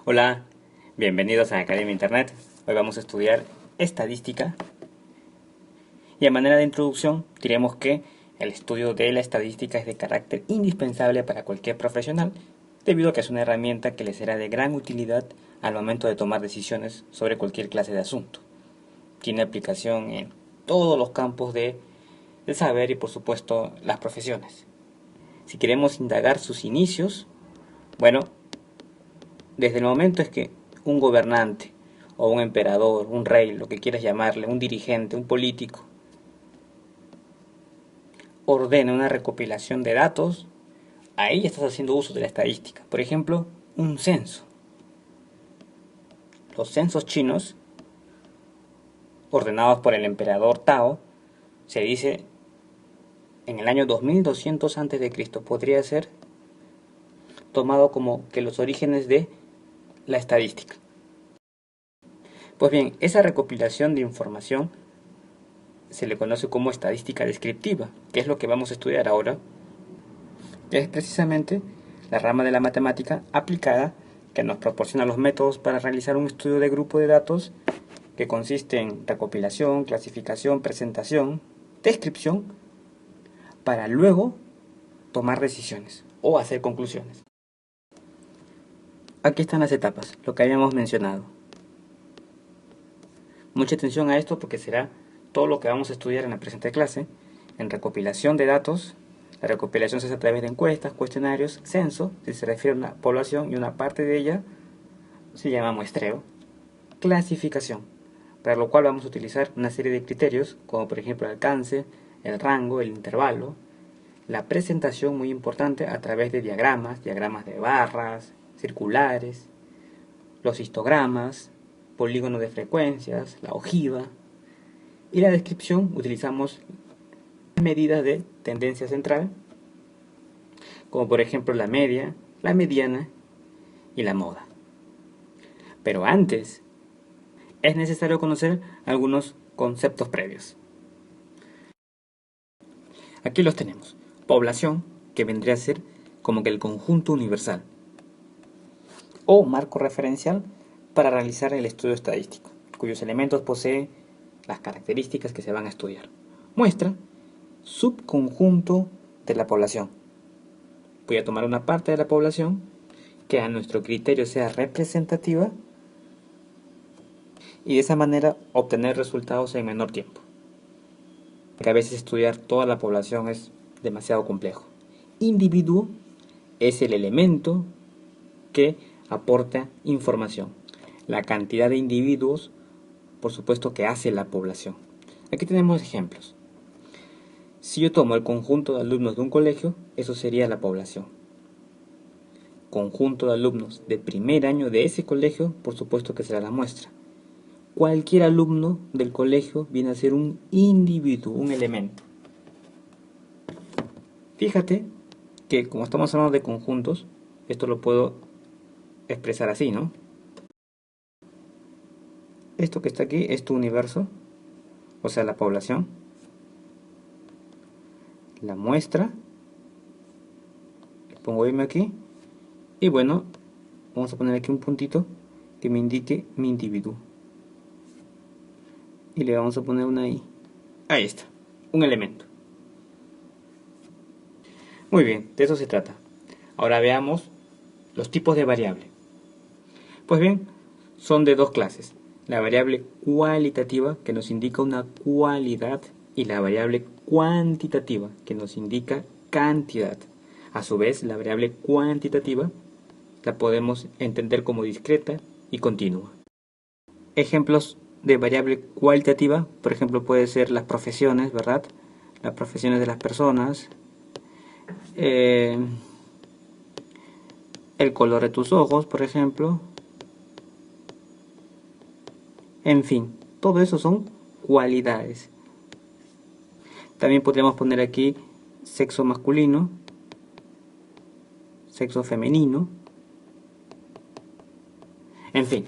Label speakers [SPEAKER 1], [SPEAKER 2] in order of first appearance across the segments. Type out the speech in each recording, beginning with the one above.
[SPEAKER 1] Hola, bienvenidos a Academia Internet. Hoy vamos a estudiar estadística. Y a manera de introducción, diremos que el estudio de la estadística es de carácter indispensable para cualquier profesional, debido a que es una herramienta que le será de gran utilidad al momento de tomar decisiones sobre cualquier clase de asunto. Tiene aplicación en todos los campos del saber y, por supuesto, las profesiones. Si queremos indagar sus inicios, bueno, desde el momento es que un gobernante o un emperador, un rey, lo que quieras llamarle, un dirigente, un político, ordena una recopilación de datos, ahí estás haciendo uso de la estadística. Por ejemplo, un censo. Los censos chinos, ordenados por el emperador Tao, se dice en el año 2200 a.C., podría ser tomado como que los orígenes de la estadística. Pues bien, esa recopilación de información se le conoce como estadística descriptiva, que es lo que vamos a estudiar ahora. Es precisamente la rama de la matemática aplicada que nos proporciona los métodos para realizar un estudio de grupo de datos que consiste en recopilación, clasificación, presentación, descripción, para luego tomar decisiones o hacer conclusiones. Aquí están las etapas, lo que habíamos mencionado. Mucha atención a esto porque será todo lo que vamos a estudiar en la presente clase. En recopilación de datos, la recopilación se hace a través de encuestas, cuestionarios, censo, si se refiere a una población y una parte de ella se llama muestreo. Clasificación, para lo cual vamos a utilizar una serie de criterios, como por ejemplo el alcance, el rango, el intervalo. La presentación, muy importante, a través de diagramas de barras, circulares, los histogramas, polígonos de frecuencias, la ojiva. Y la descripción, utilizamos medidas de tendencia central, como por ejemplo la media, la mediana y la moda. Pero antes, es necesario conocer algunos conceptos previos. Aquí los tenemos. Población, que vendría a ser como que el conjunto universal, o marco referencial para realizar el estudio estadístico, cuyos elementos posee las características que se van a estudiar. Muestra, subconjunto de la población. Voy a tomar una parte de la población que a nuestro criterio sea representativa y de esa manera obtener resultados en menor tiempo. Porque a veces estudiar toda la población es demasiado complejo. Individuo es el elemento que aporta información. La cantidad de individuos, por supuesto, que hace la población. Aquí tenemos ejemplos. Si yo tomo el conjunto de alumnos de un colegio, eso sería la población. Conjunto de alumnos de primer año de ese colegio, por supuesto que será la muestra. Cualquier alumno del colegio viene a ser un individuo, un elemento. Fíjate que como estamos hablando de conjuntos, esto lo puedo expresar así, ¿no? Esto que está aquí es tu universo, o sea, la población. La muestra, le pongo M aquí, y bueno, vamos a poner aquí un puntito que me indique mi individuo. Y le vamos a poner una I. Ahí está, un elemento. Muy bien, de eso se trata. Ahora veamos los tipos de variable. Pues bien, son de dos clases. La variable cualitativa, que nos indica una cualidad, y la variable cuantitativa, que nos indica cantidad. A su vez, la variable cuantitativa la podemos entender como discreta y continua. Ejemplos de variable cualitativa, por ejemplo, puede ser las profesiones, ¿verdad? Las profesiones de las personas, el color de tus ojos, por ejemplo. En fin, todo eso son cualidades. También podríamos poner aquí sexo masculino, sexo femenino. En fin,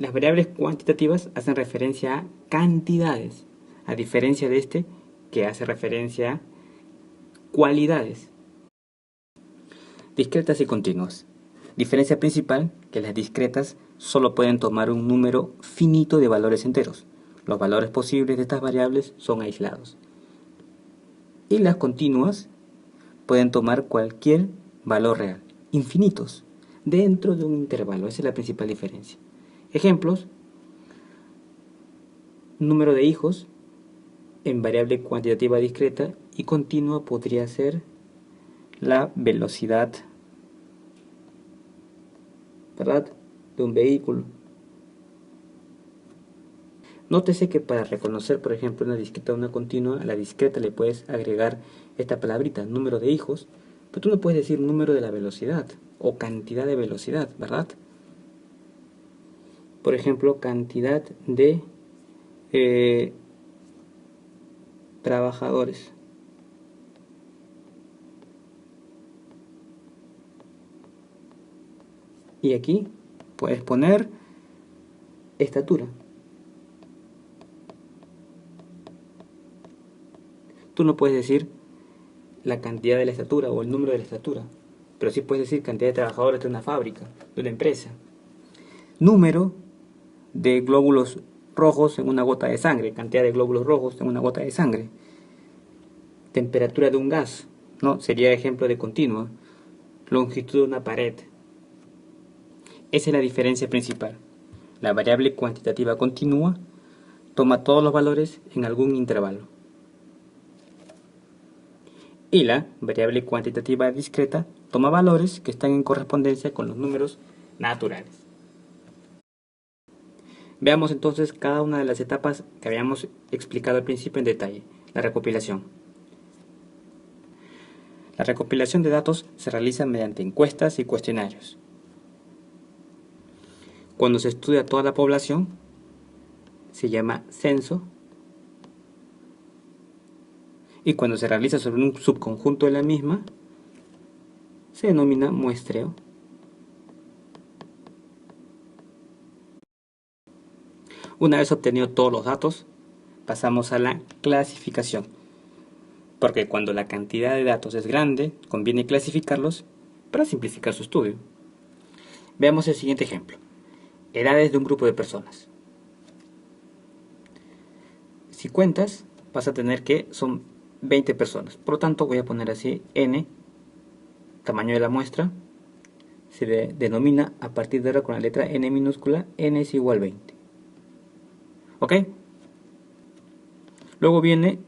[SPEAKER 1] las variables cuantitativas hacen referencia a cantidades, a diferencia de este que hace referencia a cualidades. Discretas y continuas. Diferencia principal, que las discretas solo pueden tomar un número finito de valores enteros. Los valores posibles de estas variables son aislados. Y las continuas pueden tomar cualquier valor real, infinitos, dentro de un intervalo. Esa es la principal diferencia. Ejemplos: número de hijos en variable cuantitativa discreta y continua podría ser la velocidad, ¿verdad?, de un vehículo. Nótese que para reconocer, por ejemplo, una discreta o una continua, a la discreta le puedes agregar esta palabrita, número de hijos, pero tú no puedes decir número de la velocidad o cantidad de velocidad, ¿verdad? Por ejemplo, cantidad de trabajadores. Y aquí puedes poner estatura. Tú no puedes decir la cantidad de la estatura o el número de la estatura, pero sí puedes decir cantidad de trabajadores de una fábrica, de una empresa. Número de glóbulos rojos en una gota de sangre, cantidad de glóbulos rojos en una gota de sangre. Temperatura de un gas, ¿no? Sería ejemplo de continua. Longitud de una pared. Esa es la diferencia principal. La variable cuantitativa continua toma todos los valores en algún intervalo. Y la variable cuantitativa discreta toma valores que están en correspondencia con los números naturales. Veamos entonces cada una de las etapas que habíamos explicado al principio en detalle. La recopilación. La recopilación de datos se realiza mediante encuestas y cuestionarios. Cuando se estudia toda la población, se llama censo. Y cuando se realiza sobre un subconjunto de la misma, se denomina muestreo. Una vez obtenido todos los datos, pasamos a la clasificación. Porque cuando la cantidad de datos es grande, conviene clasificarlos para simplificar su estudio. Veamos el siguiente ejemplo. Edades de un grupo de personas. Si cuentas, vas a tener que son 20 personas. Por lo tanto, voy a poner así n, tamaño de la muestra, se denomina a partir de ahora con la letra n minúscula, n es igual a 20. ¿Ok? Luego viene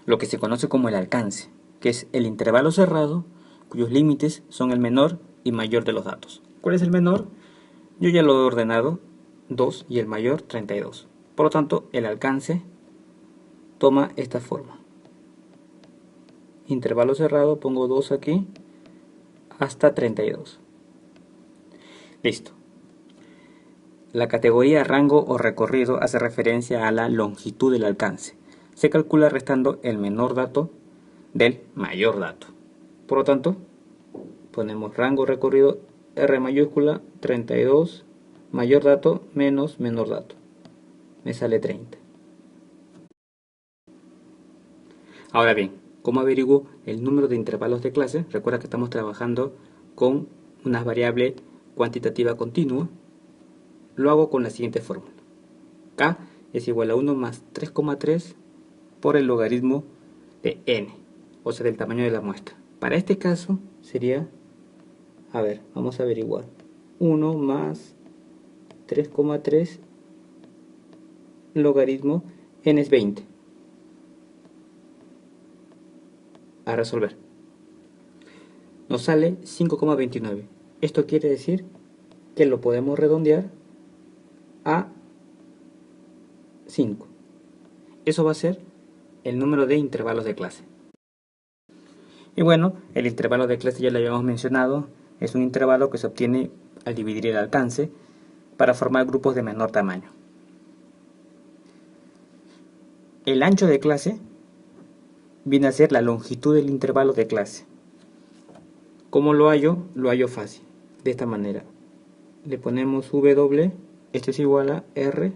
[SPEAKER 1] lo que se conoce como el alcance, que es el intervalo cerrado cuyos límites son el menor y mayor de los datos. ¿Cuál es el menor? Yo ya lo he ordenado, 2, y el mayor, 32. Por lo tanto, el alcance toma esta forma. Intervalo cerrado, pongo 2 aquí, hasta 32. Listo. La categoría rango o recorrido hace referencia a la longitud del alcance. Se calcula restando el menor dato del mayor dato. Por lo tanto, ponemos rango recorrido R mayúscula 32, mayor dato menos menor dato. Me sale 30. Ahora bien, ¿cómo averiguo el número de intervalos de clase? Recuerda que estamos trabajando con una variable cuantitativa continua. Lo hago con la siguiente fórmula. K es igual a 1 más 3,3 por el logaritmo de n, o sea, del tamaño de la muestra. Para este caso sería, a ver, vamos a averiguar. 1 más 3,3 logaritmo n es 20. A resolver. Nos sale 5,29. Esto quiere decir que lo podemos redondear a 5. Eso va a ser el número de intervalos de clase. Y bueno, el intervalo de clase ya lo habíamos mencionado. Es un intervalo que se obtiene al dividir el alcance para formar grupos de menor tamaño. El ancho de clase viene a ser la longitud del intervalo de clase. ¿Cómo lo hallo? Lo hallo fácil, de esta manera. Le ponemos W, esto es igual a R,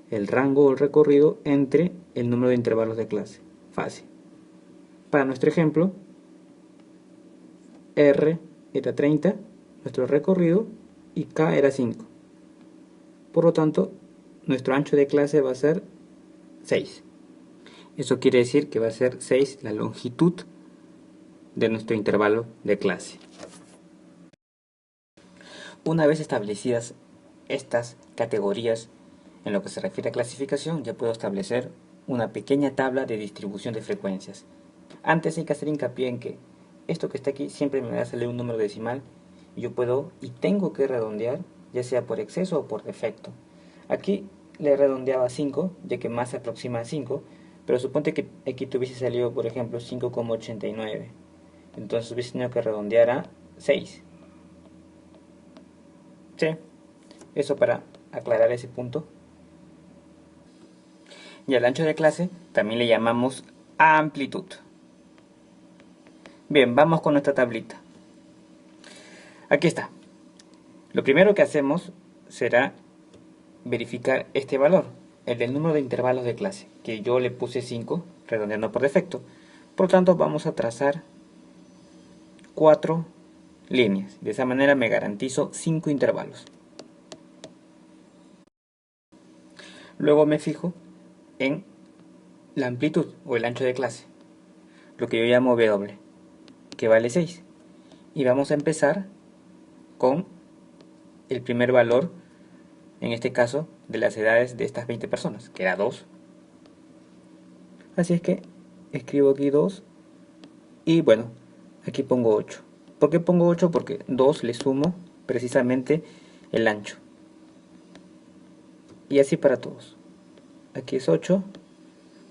[SPEAKER 1] el rango o el recorrido entre el número de intervalos de clase. Fácil. Para nuestro ejemplo, R era 30, nuestro recorrido, y K era 5. Por lo tanto, nuestro ancho de clase va a ser 6. Eso quiere decir que va a ser 6 la longitud de nuestro intervalo de clase. Una vez establecidas estas categorías en lo que se refiere a clasificación, ya puedo establecer una pequeña tabla de distribución de frecuencias. Antes hay que hacer hincapié en que esto que está aquí siempre me va a salir un número decimal y yo puedo y tengo que redondear, ya sea por exceso o por defecto. Aquí le redondeaba a 5, ya que más se aproxima a 5, pero suponte que aquí tuviese salido, por ejemplo, 5,89. Entonces hubiese tenido que redondear a 6. ¿Sí? Eso para aclarar ese punto. Y al ancho de clase también le llamamos amplitud. Bien, vamos con nuestra tablita. Aquí está. Lo primero que hacemos será verificar este valor, el del número de intervalos de clase, que yo le puse 5, redondeando por defecto. Por lo tanto, vamos a trazar 4 líneas. De esa manera me garantizo 5 intervalos. Luego me fijo en la amplitud o el ancho de clase, lo que yo llamo W, que vale 6. Y vamos a empezar con el primer valor, en este caso, de las edades de estas 20 personas, que era 2. Así es que escribo aquí 2 y bueno, aquí pongo 8. ¿Por qué pongo 8? Porque 2 le sumo precisamente el ancho. Y así para todos. Aquí es 8,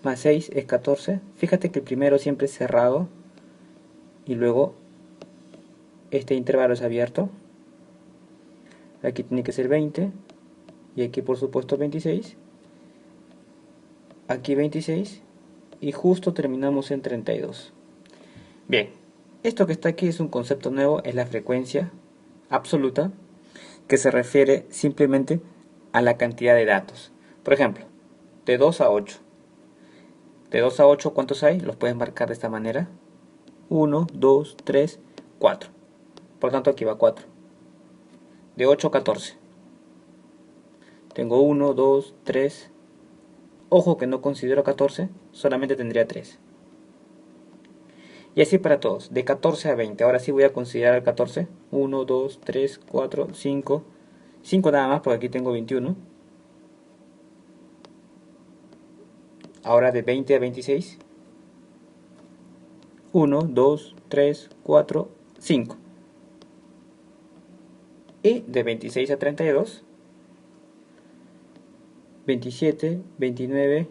[SPEAKER 1] más 6 es 14. Fíjate que el primero siempre es cerrado y luego este intervalo es abierto. Aquí tiene que ser 20 y aquí por supuesto 26. Aquí 26 y justo terminamos en 32. Bien, esto que está aquí es un concepto nuevo, es la frecuencia absoluta, que se refiere simplemente a la cantidad de datos. Por ejemplo, de 2 a 8. De 2 a 8, ¿cuántos hay? Los puedes marcar de esta manera. 1, 2, 3, 4. Por lo tanto, aquí va 4. De 8 a 14. Tengo 1, 2, 3. Ojo que no considero 14, solamente tendría 3. Y así para todos, de 14 a 20. Ahora sí voy a considerar el 14. 1, 2, 3, 4, 5. 5 nada más porque aquí tengo 21. Ahora de 20 a 26. 1, 2, 3, 4, 5. Y de 26 a 32. 27, 29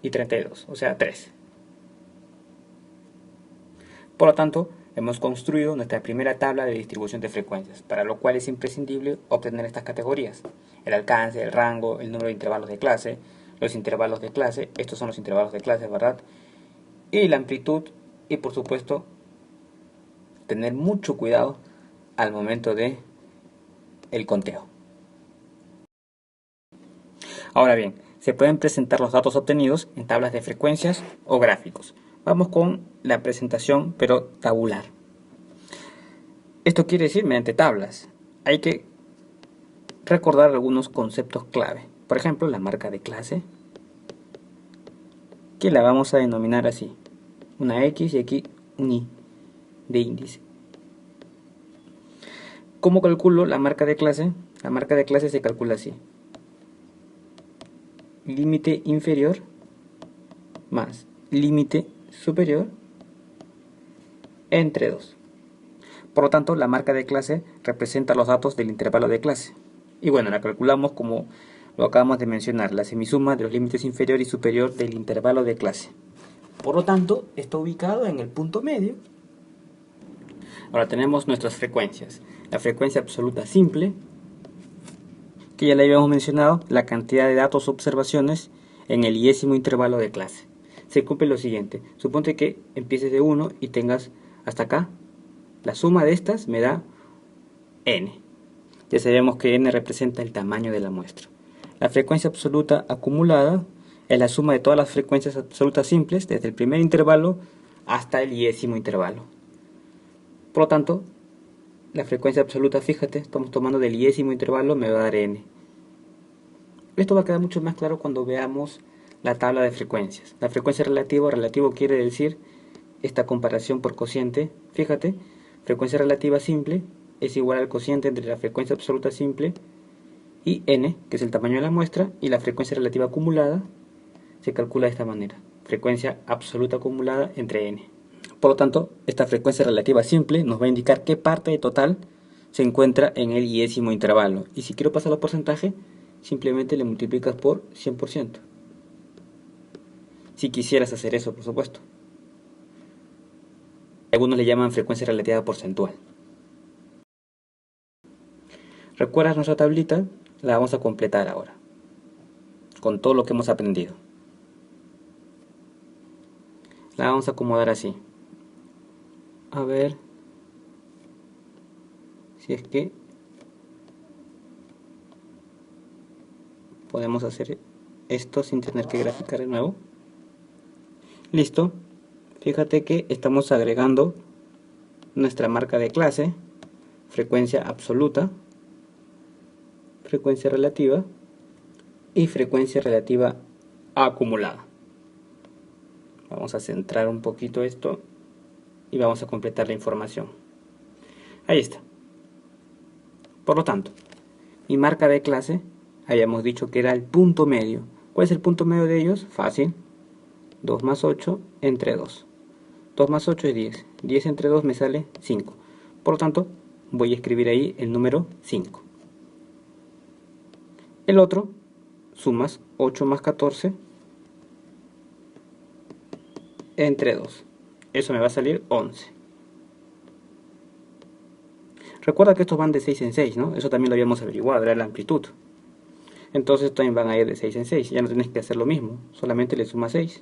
[SPEAKER 1] y 32. O sea, 3. Por lo tanto, hemos construido nuestra primera tabla de distribución de frecuencias, para lo cual es imprescindible obtener estas categorías: el alcance, el rango, el número de intervalos de clase, los intervalos de clase, estos son los intervalos de clase, ¿verdad? Y la amplitud, y por supuesto, tener mucho cuidado al momento de el conteo. Ahora bien, se pueden presentar los datos obtenidos en tablas de frecuencias o gráficos. Vamos con la presentación, pero tabular. Esto quiere decir mediante tablas. Hay que recordar algunos conceptos clave. Por ejemplo, la marca de clase, que la vamos a denominar así: una X y aquí un Y de índice. ¿Cómo calculo la marca de clase? La marca de clase se calcula así: límite inferior más límite superior entre 2. Por lo tanto, la marca de clase representa los datos del intervalo de clase. Y bueno, la calculamos como lo acabamos de mencionar, la semisuma de los límites inferior y superior del intervalo de clase. Por lo tanto, está ubicado en el punto medio. Ahora tenemos nuestras frecuencias. La frecuencia absoluta simple, que ya la habíamos mencionado, la cantidad de datos o observaciones en el yésimo intervalo de clase. Se cumple lo siguiente: suponte que empieces de 1 y tengas hasta acá. La suma de estas me da n. Ya sabemos que n representa el tamaño de la muestra. La frecuencia absoluta acumulada es la suma de todas las frecuencias absolutas simples desde el primer intervalo hasta el yésimo intervalo. Por lo tanto, la frecuencia absoluta, fíjate, estamos tomando del iésimo intervalo, me va a dar n. Esto va a quedar mucho más claro cuando veamos la tabla de frecuencias. La frecuencia relativo quiere decir esta comparación por cociente. Fíjate, frecuencia relativa simple es igual al cociente entre la frecuencia absoluta simple y n, que es el tamaño de la muestra, y la frecuencia relativa acumulada se calcula de esta manera. Frecuencia absoluta acumulada entre n. Por lo tanto, esta frecuencia relativa simple nos va a indicar qué parte de total se encuentra en el iésimo intervalo. Y si quiero pasarlo a porcentaje, simplemente le multiplicas por 100%. Si quisieras hacer eso, por supuesto. Algunos le llaman frecuencia relativa porcentual. ¿Recuerdas nuestra tablita? La vamos a completar ahora, con todo lo que hemos aprendido. La vamos a acomodar así. A ver si es que podemos hacer esto sin tener que graficar de nuevo. Listo. Fíjate que estamos agregando nuestra marca de clase, frecuencia absoluta, frecuencia relativa y frecuencia relativa acumulada. Vamos a centrar un poquito esto y vamos a completar la información. Ahí está. Por lo tanto, mi marca de clase, habíamos dicho que era el punto medio. ¿Cuál es el punto medio de ellos? Fácil. 2 más 8 entre 2. 2 más 8 es 10. 10 entre 2 me sale 5. Por lo tanto, voy a escribir ahí el número 5. El otro, sumas 8 más 14 entre 2. Eso me va a salir 11. Recuerda que estos van de 6 en 6, ¿no? Eso también lo habíamos averiguado, era la amplitud. Entonces también van a ir de 6 en 6. Ya no tienes que hacer lo mismo, solamente le sumas 6.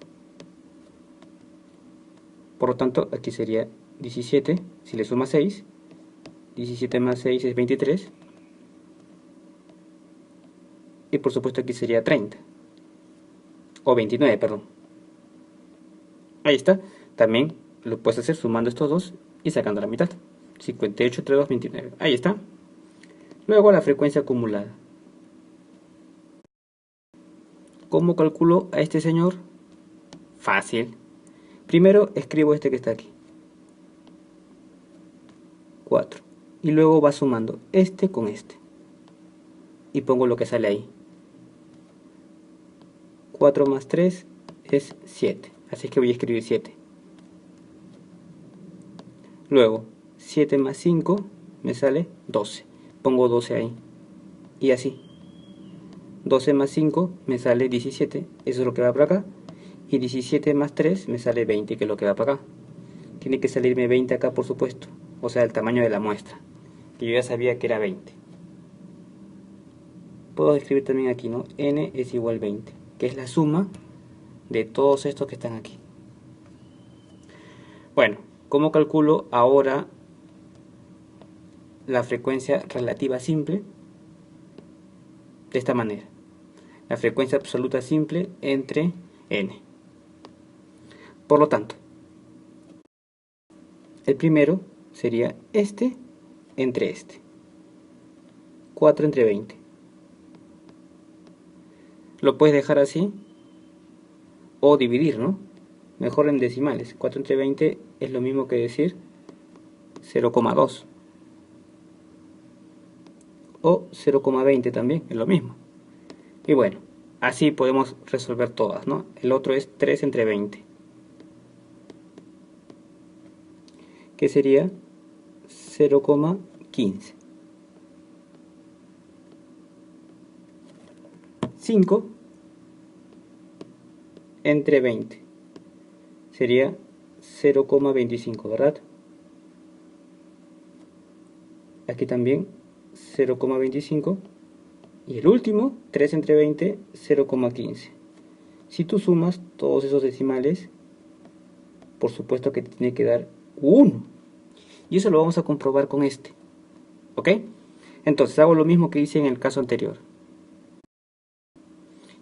[SPEAKER 1] Por lo tanto, aquí sería 17, si le sumas 6, 17 más 6 es 23. Y por supuesto aquí sería 30. O 29, perdón. Ahí está. También lo puedes hacer sumando estos dos y sacando la mitad. 58 entre 2, 29. Ahí está. Luego la frecuencia acumulada. ¿Cómo calculo a este señor? Fácil. Primero escribo este que está aquí. 4. Y luego va sumando este con este. Y pongo lo que sale ahí. 4 más 3 es 7. Así que voy a escribir 7. Luego, 7 más 5 me sale 12. Pongo 12 ahí. Y así. 12 más 5 me sale 17. Eso es lo que va para acá. Y 17 más 3 me sale 20, que es lo que va para acá. Tiene que salirme 20 acá, por supuesto. O sea, el tamaño de la muestra. Que yo ya sabía que era 20. Puedo escribir también aquí, ¿no? N es igual a 20. Que es la suma de todos estos que están aquí. Bueno, ¿cómo calculo ahora la frecuencia relativa simple? De esta manera. La frecuencia absoluta simple entre n. Por lo tanto, el primero sería este entre este. 4 entre 20. Lo puedes dejar así o dividir, ¿no? Mejor en decimales. 4 entre 20 es lo mismo que decir 0,2. O 0,20 también, es lo mismo. Y bueno, así podemos resolver todas, ¿no? El otro es 3 entre 20. Que sería 0,15. 5 entre 20 sería 0,25, ¿verdad? Aquí también 0,25. Y el último, 3 entre 20, 0,15. Si tú sumas todos esos decimales, por supuesto que te tiene que dar 1. Y eso lo vamos a comprobar con este. ¿Ok? Entonces hago lo mismo que hice en el caso anterior.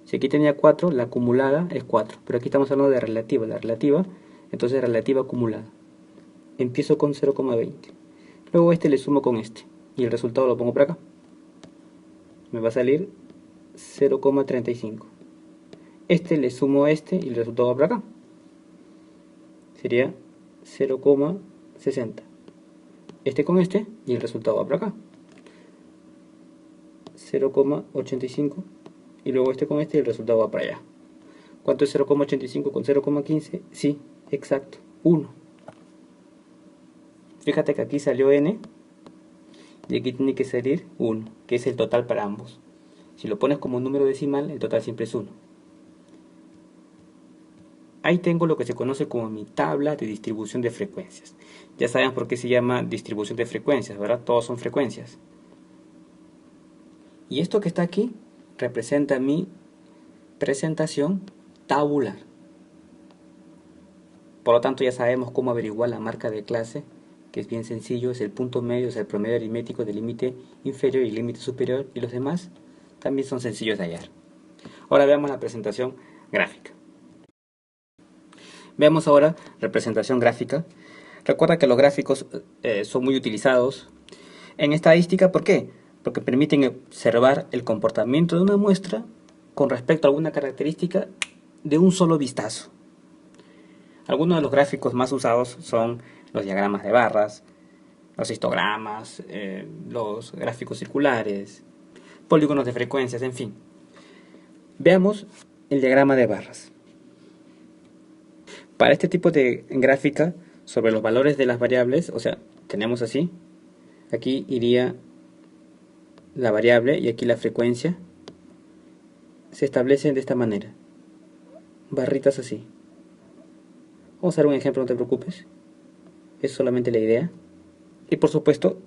[SPEAKER 1] Si aquí tenía 4, la acumulada es 4. Pero aquí estamos hablando de relativa. La relativa, entonces relativa acumulada. Empiezo con 0,20. Luego este le sumo con este y el resultado lo pongo por acá. Me va a salir 0,35. Este le sumo a este y el resultado va por acá. Sería 0,60. Este con este y el resultado va por acá. 0,85 y luego este con este y el resultado va para allá. ¿Cuánto es 0,85 con 0,15? Sí, exacto, 1. Fíjate que aquí salió n y aquí tiene que salir 1, que es el total para ambos. Si lo pones como un número decimal, el total siempre es 1. Ahí tengo lo que se conoce como mi tabla de distribución de frecuencias. Ya saben por qué se llama distribución de frecuencias, ¿verdad? Todos son frecuencias. Y esto que está aquí representa mi presentación tabular. Por lo tanto, ya sabemos cómo averiguar la marca de clase, que es bien sencillo, es el punto medio, es el promedio aritmético del límite inferior y límite superior, y los demás también son sencillos de hallar. Ahora veamos la presentación gráfica. Veamos ahora representación gráfica. Recuerda que los gráficos son muy utilizados en estadística. ¿Por qué? Porque permiten observar el comportamiento de una muestra con respecto a alguna característica de un solo vistazo. Algunos de los gráficos más usados son los diagramas de barras, los histogramas, los gráficos circulares, polígonos de frecuencias, en fin. Veamos el diagrama de barras. Para este tipo de gráfica sobre los valores de las variables, o sea, tenemos así, aquí iría la variable y aquí la frecuencia, se establecen de esta manera, barritas así. Vamos a dar un ejemplo, no te preocupes, es solamente la idea. Y por supuesto,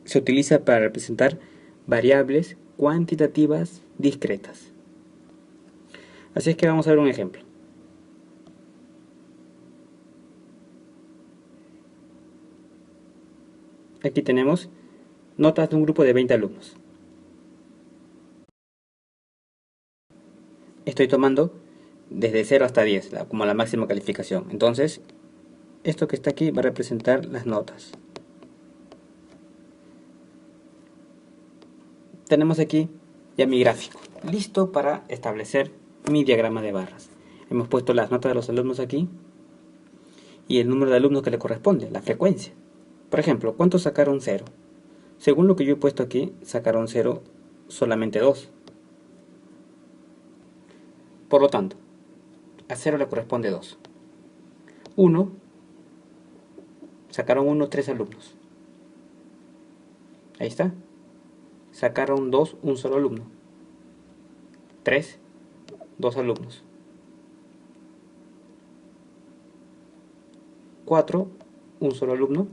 [SPEAKER 1] se utiliza para representar variables cuantitativas discretas. Así es que vamos a ver un ejemplo. Aquí tenemos notas de un grupo de 20 alumnos. Estoy tomando desde 0 hasta 10 como la máxima calificación. Entonces, esto que está aquí va a representar las notas. Tenemos aquí ya mi gráfico, listo para establecer mi diagrama de barras. Hemos puesto las notas de los alumnos aquí y el número de alumnos que le corresponde, la frecuencia. Por ejemplo, ¿cuántos sacaron 0? Según lo que yo he puesto aquí, sacaron 0 solamente 2. Por lo tanto, a 0 le corresponde 2. 1, sacaron 1, 3 alumnos. Ahí está. Sacaron 2, un solo alumno. 3, 2 alumnos. 4, un solo alumno.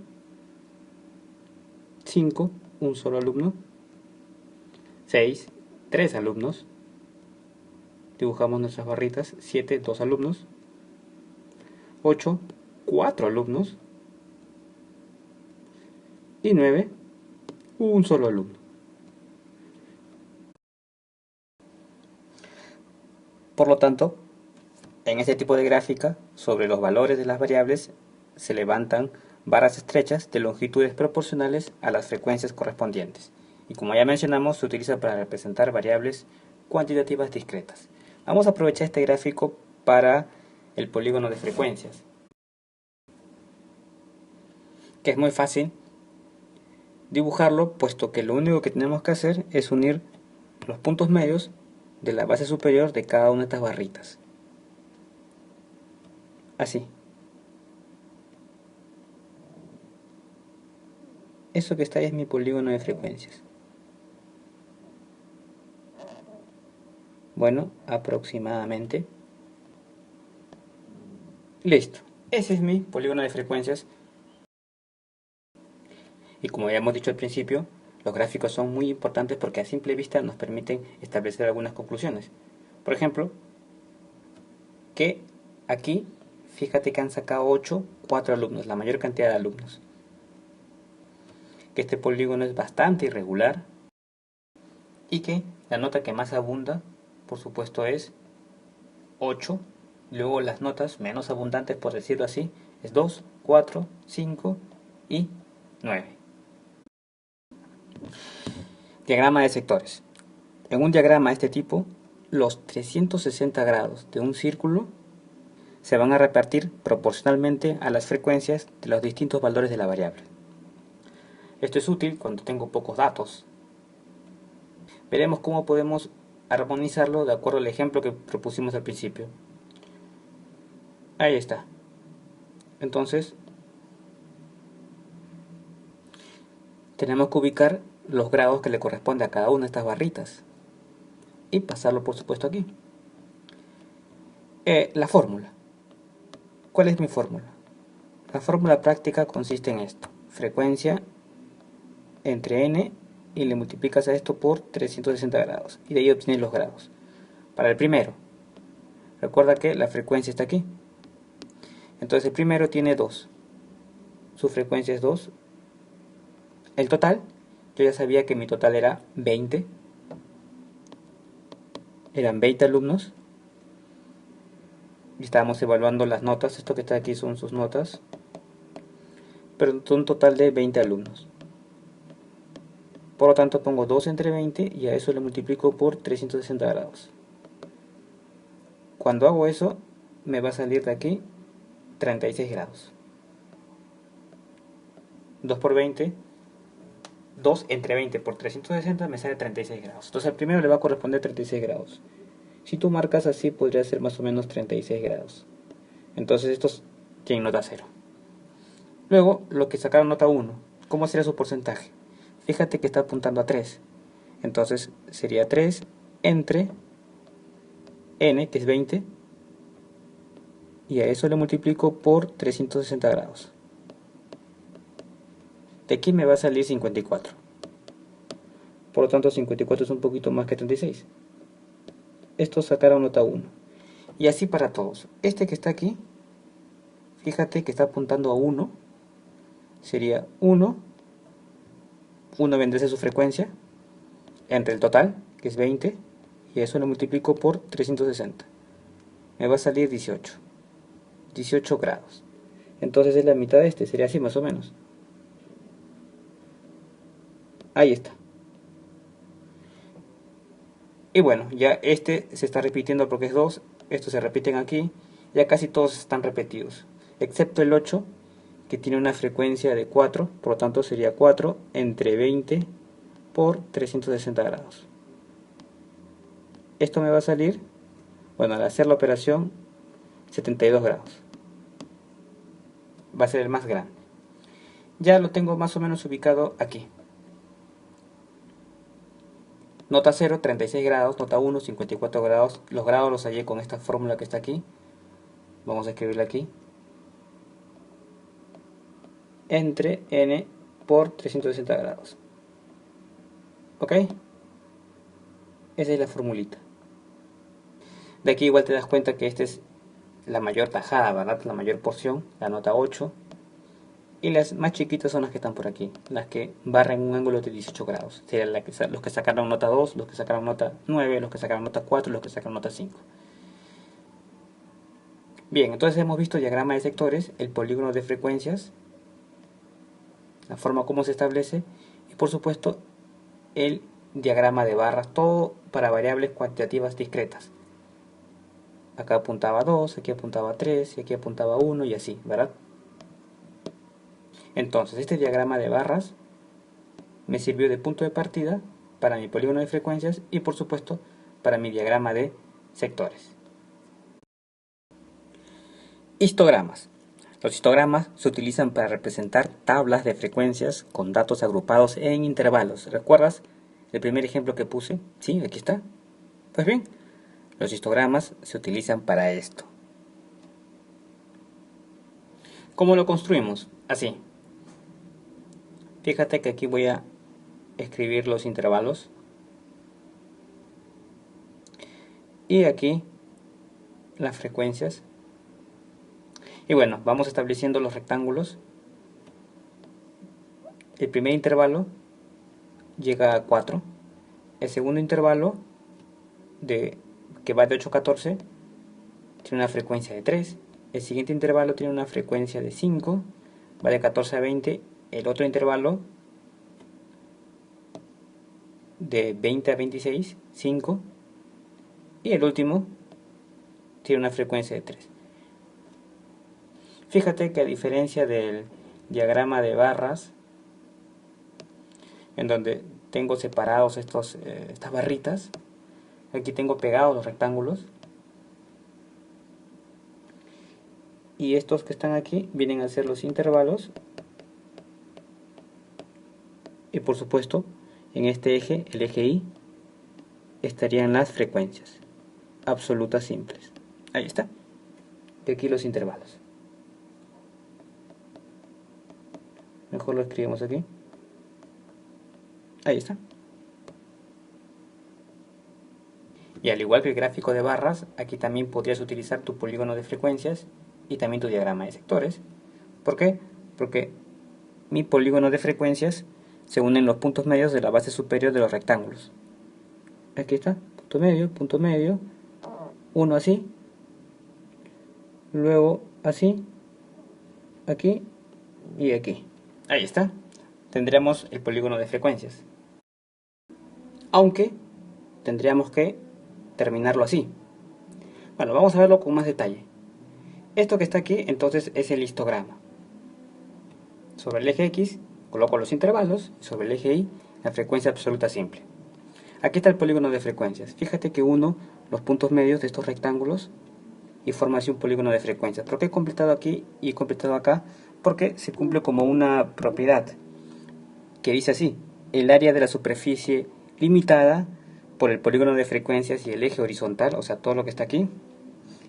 [SPEAKER 1] 5, un solo alumno. 6, 3 alumnos. Dibujamos nuestras barritas. 7, 2 alumnos. 8, 4 alumnos. Y 9, un solo alumno. Por lo tanto, en este tipo de gráfica, sobre los valores de las variables, se levantan barras estrechas de longitudes proporcionales a las frecuencias correspondientes. Y como ya mencionamos, se utiliza para representar variables cuantitativas discretas. Vamos a aprovechar este gráfico para el polígono de frecuencias, que es muy fácil dibujarlo, puesto que lo único que tenemos que hacer es unir los puntos medios de la base superior de cada una de estas barritas. Así. Eso que está ahí es mi polígono de frecuencias. Bueno, aproximadamente. Listo. Ese es mi polígono de frecuencias. Y como ya hemos dicho al principio, los gráficos son muy importantes porque a simple vista nos permiten establecer algunas conclusiones. Por ejemplo, que aquí, fíjate que han sacado 4 alumnos, la mayor cantidad de alumnos. Que este polígono es bastante irregular y que la nota que más abunda, por supuesto, es 8. Luego las notas menos abundantes, por decirlo así, es 2, 4, 5 y 9. Diagrama de sectores. En un diagrama de este tipo, los 360 grados de un círculo se van a repartir proporcionalmente a las frecuencias de los distintos valores de la variable. Esto es útil cuando tengo pocos datos. Veremos cómo podemos armonizarlo de acuerdo al ejemplo que propusimos al principio. Ahí está. Entonces, tenemos que ubicar los grados que le corresponde a cada una de estas barritas y pasarlo, por supuesto, aquí. La fórmula. ¿Cuál es mi fórmula? La fórmula práctica consiste en esto: frecuencia entre n, y le multiplicas a esto por 360 grados, y de ahí obtienes los grados. Para el primero, recuerda que la frecuencia está aquí. Entonces el primero tiene 2. Su frecuencia es 2. El total, yo ya sabía que mi total era 20. Eran 20 alumnos. Y estábamos evaluando las notas. Esto que está aquí son sus notas. Pero son un total de 20 alumnos. Por lo tanto pongo 2 entre 20 y a eso le multiplico por 360 grados. Cuando hago eso, me va a salir de aquí 36 grados. 2 por 20, 2 entre 20 por 360 me sale 36 grados. Entonces al primero le va a corresponder 36 grados. Si tú marcas así, podría ser más o menos 36 grados. Entonces estos tienen nota 0. Luego, lo que sacaron nota 1, ¿cómo sería su porcentaje? Fíjate que está apuntando a 3. Entonces sería 3 entre n, que es 20, y a eso le multiplico por 360 grados. De aquí me va a salir 54. Por lo tanto 54 es un poquito más que 36. Estos sacaron nota 1. Y así para todos. Este que está aquí, fíjate que está apuntando a 1. Sería 1. 1 vendría a ser su frecuencia entre el total, que es 20, y eso lo multiplico por 360. Me va a salir 18. 18 grados. Entonces es la mitad de este, sería así más o menos. Ahí está. Y bueno, ya este se está repitiendo porque es 2. Estos se repiten aquí. Ya casi todos están repetidos. Excepto el 8, que tiene una frecuencia de 4. Por lo tanto sería 4 entre 20 por 360 grados. Esto me va a salir, bueno, al hacer la operación, 72 grados. Va a ser el más grande. Ya lo tengo más o menos ubicado aquí. Nota 0, 36 grados. Nota 1, 54 grados. Los grados los hallé con esta fórmula que está aquí. Vamos a escribirla aquí. Entre n por 360 grados. ¿Ok? Esa es la formulita. De aquí igual te das cuenta que esta es la mayor tajada, ¿verdad? La mayor porción, la nota 8. Y las más chiquitas son las que están por aquí, las que barren un ángulo de 18 grados. Serían los que sacaron nota 2, los que sacaron nota 9, los que sacaron nota 4, los que sacaron nota 5. Bien, entonces hemos visto diagrama de sectores, el polígono de frecuencias, la forma como se establece, y por supuesto el diagrama de barras, todo para variables cuantitativas discretas. Acá apuntaba 2, aquí apuntaba 3, y aquí apuntaba 1, y así, ¿verdad? Entonces, este diagrama de barras me sirvió de punto de partida para mi polígono de frecuencias y, por supuesto, para mi diagrama de sectores. Histogramas. Los histogramas se utilizan para representar tablas de frecuencias con datos agrupados en intervalos. ¿Recuerdas el primer ejemplo que puse? Sí, aquí está. Pues bien, los histogramas se utilizan para esto. ¿Cómo lo construimos? Así. Fíjate que aquí voy a escribir los intervalos. Y aquí las frecuencias. Y bueno, vamos estableciendo los rectángulos. El primer intervalo llega a 4. El segundo intervalo, que va de 8 a 14, tiene una frecuencia de 3. El siguiente intervalo tiene una frecuencia de 5. Va de 14 a 20. El otro intervalo de 20 a 26, 5, y el último tiene una frecuencia de 3. Fíjate que a diferencia del diagrama de barras, en donde tengo separados estas barritas, aquí tengo pegados los rectángulos, y estos que están aquí vienen a ser los intervalos, y por supuesto en este eje, el eje Y, estarían las frecuencias absolutas simples. Ahí está. Y aquí los intervalos. Mejor lo escribimos aquí. Ahí está. Y al igual que el gráfico de barras, aquí también podrías utilizar tu polígono de frecuencias y también tu diagrama de sectores. ¿Por qué? Porque mi polígono de frecuencias se unen los puntos medios de la base superior de los rectángulos. Aquí está, punto medio, uno así, luego así, aquí y aquí. Ahí está. Tendríamos el polígono de frecuencias. Aunque tendríamos que terminarlo así. Bueno, vamos a verlo con más detalle. Esto que está aquí entonces es el histograma. Sobre el eje X coloco los intervalos, y sobre el eje Y la frecuencia absoluta simple. Aquí está el polígono de frecuencias. Fíjate que uno los puntos medios de estos rectángulos y forma así un polígono de frecuencias. ¿Por qué he completado aquí y he completado acá? Porque se cumple como una propiedad que dice así: el área de la superficie limitada por el polígono de frecuencias y el eje horizontal, o sea todo lo que está aquí,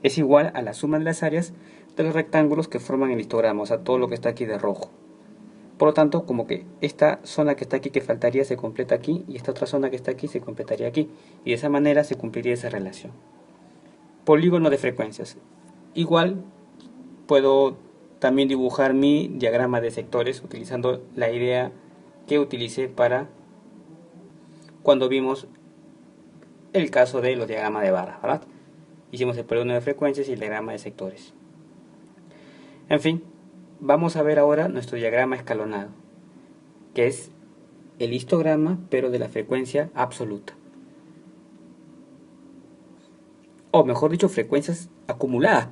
[SPEAKER 1] es igual a la suma de las áreas de los rectángulos que forman el histograma, o sea todo lo que está aquí de rojo. Por lo tanto, como que esta zona que está aquí que faltaría se completa aquí, y esta otra zona que está aquí se completaría aquí, y de esa manera se cumpliría esa relación. Polígono de frecuencias. Igual puedo también dibujar mi diagrama de sectores utilizando la idea que utilicé para cuando vimos el caso de los diagramas de barras, ¿verdad? Hicimos el polígono de frecuencias y el diagrama de sectores. En fin, vamos a ver ahora nuestro diagrama escalonado, que es el histograma pero de la frecuencia absoluta. O mejor dicho, frecuencias acumuladas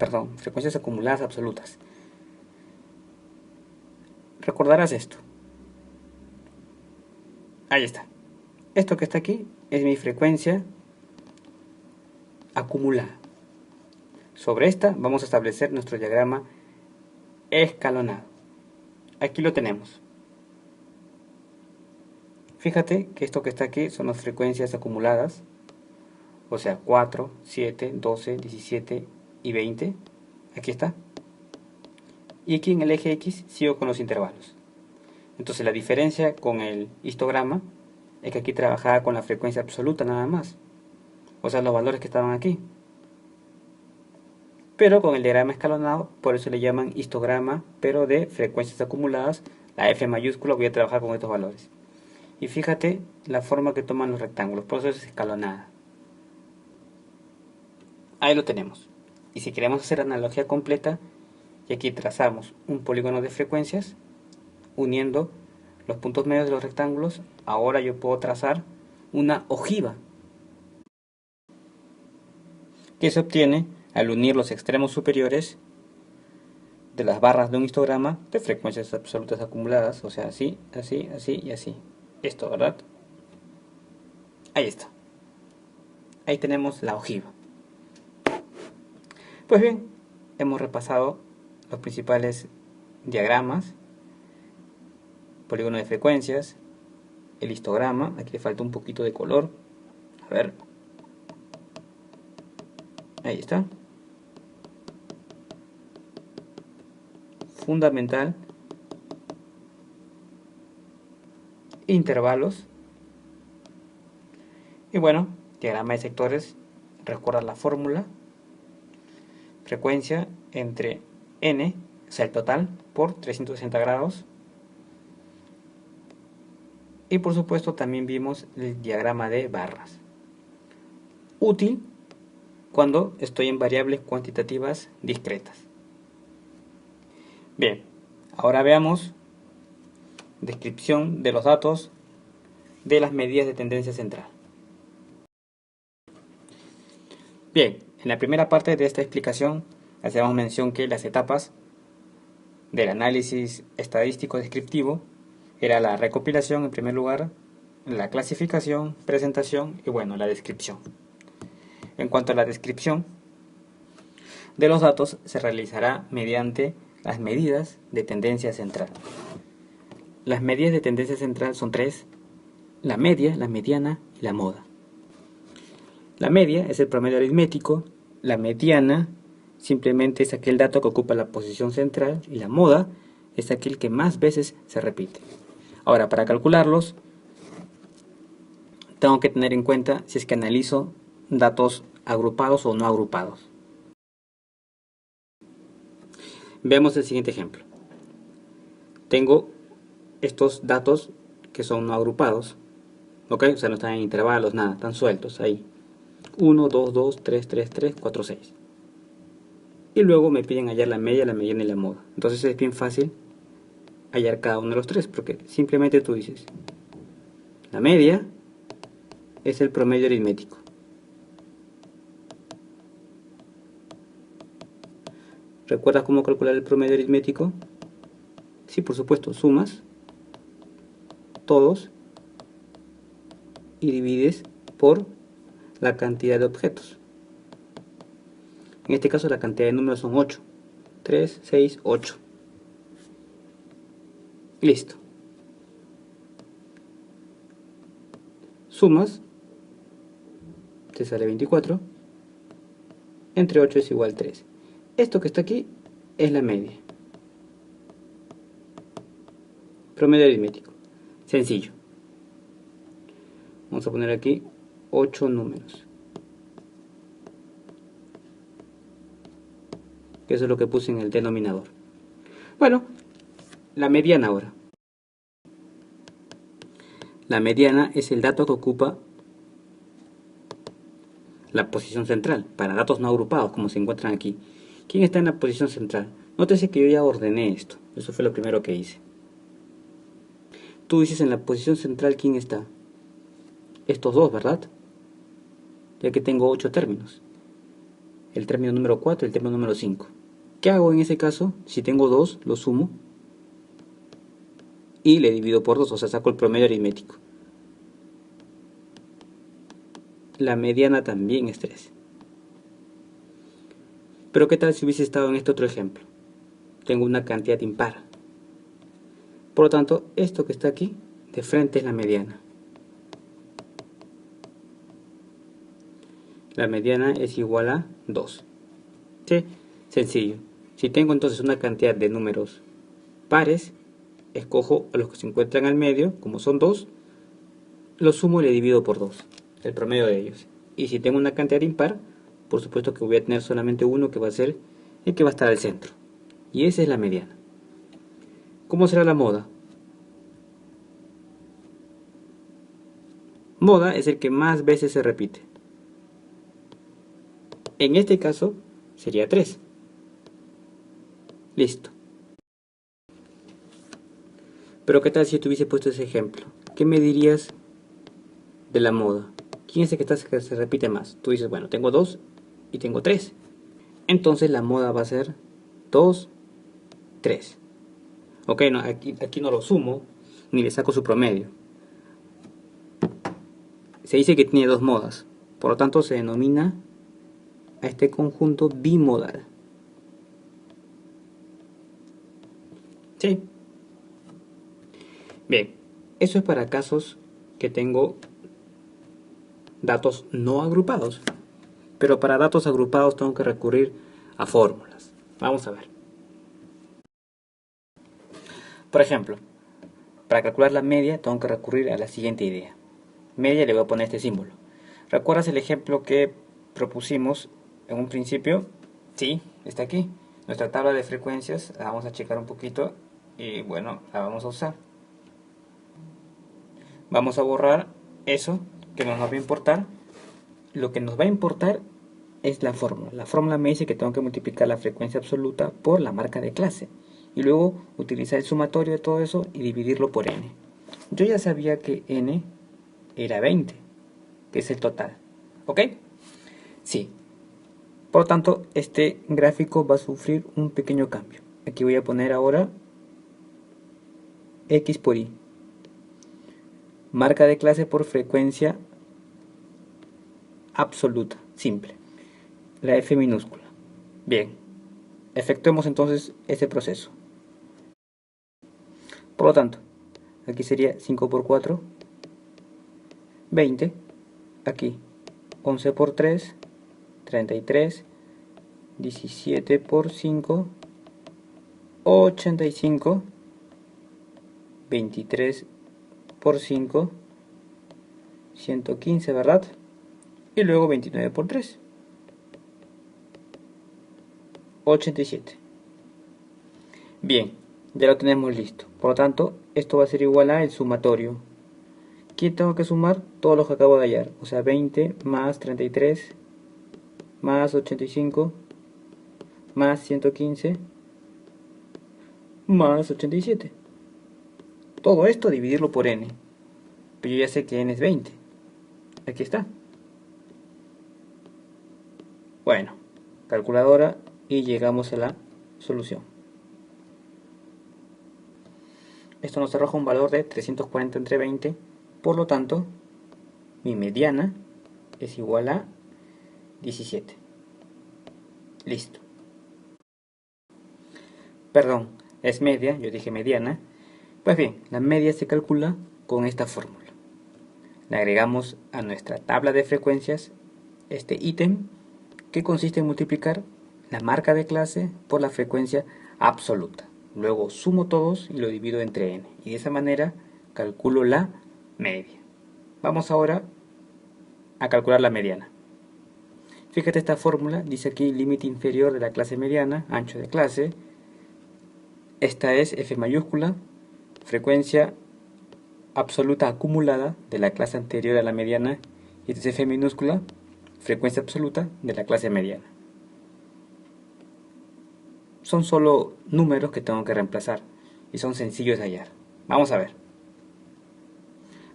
[SPEAKER 1] absolutas. Recordarás esto. Ahí está. Esto que está aquí es mi frecuencia acumulada. Sobre esta vamos a establecer nuestro diagrama escalonado. Aquí lo tenemos. Fíjate que esto que está aquí son las frecuencias acumuladas, o sea 4, 7, 12, 17 y 20. Aquí está. Y aquí en el eje X sigo con los intervalos. Entonces la diferencia con el histograma es que aquí trabajaba con la frecuencia absoluta nada más, o sea los valores que estaban aquí. Pero con el diagrama escalonado, por eso le llaman histograma pero de frecuencias acumuladas, la F mayúscula, voy a trabajar con estos valores. Y fíjate la forma que toman los rectángulos, por eso es escalonada. Ahí lo tenemos. Y si queremos hacer analogía completa, y aquí trazamos un polígono de frecuencias uniendo los puntos medios de los rectángulos, ahora yo puedo trazar una ojiva que se obtiene al unir los extremos superiores de las barras de un histograma de frecuencias absolutas acumuladas, o sea así, así, así y así. Esto, ¿verdad? Ahí está. Ahí tenemos la ojiva. Pues bien, hemos repasado los principales diagramas, polígono de frecuencias, el histograma. Aquí le falta un poquito de color. A ver. Ahí está. Fundamental. Intervalos. Y bueno, diagrama de sectores. Recuerda la fórmula. Frecuencia entre n, o sea el total, por 360 grados. Y por supuesto también vimos el diagrama de barras. Útil cuando estoy en variables cuantitativas discretas. Bien, ahora veamos descripción de los datos de las medidas de tendencia central. Bien, en la primera parte de esta explicación hacemos mención que las etapas del análisis estadístico descriptivo era la recopilación en primer lugar, la clasificación, presentación y bueno, la descripción. En cuanto a la descripción de los datos, se realizará mediante las medidas de tendencia central. Las medidas de tendencia central son tres: la media, la mediana y la moda. La media es el promedio aritmético, la mediana simplemente es aquel dato que ocupa la posición central y la moda es aquel que más veces se repite. Ahora, para calcularlos, tengo que tener en cuenta si es que analizo datos agrupados o no agrupados. Veamos el siguiente ejemplo. Tengo estos datos que son no agrupados, ¿ok? O sea, no están en intervalos, nada, están sueltos ahí. 1, 2, 2, 3, 3, 3, 4, 6. Y luego me piden hallar la media, la mediana y la moda. Entonces es bien fácil hallar cada uno de los tres, porque simplemente tú dices, la media es el promedio aritmético. ¿Recuerdas cómo calcular el promedio aritmético? Sí, por supuesto, sumas todos y divides por la cantidad de objetos. En este caso la cantidad de números son 8. 3, 6, 8. Listo. Sumas, te sale 24. Entre 8 es igual a 3. Esto que está aquí es la media. Promedio aritmético. Sencillo. Vamos a poner aquí 8 números. Eso es lo que puse en el denominador. Bueno, la mediana ahora. La mediana es el dato que ocupa la posición central, para datos no agrupados, como se encuentran aquí. ¿Quién está en la posición central? Nótese que yo ya ordené esto. Eso fue lo primero que hice. Tú dices en la posición central quién está. Estos dos, ¿verdad? Ya que tengo 8 términos. El término número 4 y el término número 5. ¿Qué hago en ese caso? Si tengo 2, lo sumo y le divido por 2, o sea, saco el promedio aritmético. La mediana también es 3. Pero ¿qué tal si hubiese estado en este otro ejemplo? Tengo una cantidad impar. Por lo tanto, esto que está aquí, de frente es la mediana. La mediana es igual a 2. ¿Sí? Sencillo. Si tengo entonces una cantidad de números pares, escojo a los que se encuentran al medio, como son 2, los sumo y le divido por 2, el promedio de ellos. Y si tengo una cantidad impar, por supuesto que voy a tener solamente uno que va a ser el que va a estar al centro. Y esa es la mediana. ¿Cómo será la moda? Moda es el que más veces se repite. En este caso sería 3. Listo. Pero ¿qué tal si tuviese puesto ese ejemplo? ¿Qué me dirías de la moda? ¿Quién es el que se repite más? Tú dices, bueno, tengo 2 y tengo 3. Entonces la moda va a ser 2, 3. Ok, no, aquí no lo sumo, ni le saco su promedio. Se dice que tiene 2 modas. Por lo tanto se denomina a este conjunto bimodal. ¿Sí? Bien, eso es para casos que tengo datos no agrupados. Pero para datos agrupados tengo que recurrir a fórmulas. Vamos a ver. Por ejemplo, para calcular la media tengo que recurrir a la siguiente idea. Media le voy a poner este símbolo. ¿Recuerdas el ejemplo que propusimos en un principio? Sí, está aquí. Nuestra tabla de frecuencias la vamos a checar un poquito y bueno, la vamos a usar. Vamos a borrar eso que no nos va a importar. Lo que nos va a importar es la fórmula. La fórmula me dice que tengo que multiplicar la frecuencia absoluta por la marca de clase y luego utilizar el sumatorio de todo eso y dividirlo por n. Yo ya sabía que n era 20, que es el total. ¿Ok? Sí. Por lo tanto, este gráfico va a sufrir un pequeño cambio. Aquí voy a poner ahora X por Y. Marca de clase por frecuencia absoluta, simple. La F minúscula. Bien. Efectuemos entonces ese proceso. Por lo tanto, aquí sería 5 por 4, 20. Aquí 11 por 3, 33. 17 por 5, 85. 23 por 5, 115, ¿verdad? Y luego 29 por 3, 87. Bien, ya lo tenemos listo. Por lo tanto, esto va a ser igual a el sumatorio. ¿Qué tengo que sumar? Todo lo que acabo de hallar. O sea, 20 más 33 más 85 más 115 más 87. Todo esto dividirlo por n. Pero yo ya sé que n es 20. Aquí está. Bueno, calculadora y llegamos a la solución. Esto nos arroja un valor de 340 entre 20. Por lo tanto, mi mediana es igual a 17. Listo. Perdón, es media, yo dije mediana. Pues bien, la media se calcula con esta fórmula. Le agregamos a nuestra tabla de frecuencias este ítem que consiste en multiplicar la marca de clase por la frecuencia absoluta. Luego sumo todos y lo divido entre n. Y de esa manera calculo la media. Vamos ahora a calcular la mediana. Fíjate, esta fórmula dice aquí límite inferior de la clase mediana, ancho de clase. Esta es F mayúscula, frecuencia absoluta acumulada de la clase anterior a la mediana. Y esta es F minúscula, frecuencia absoluta de la clase mediana. Son solo números que tengo que reemplazar y son sencillos de hallar. Vamos a ver.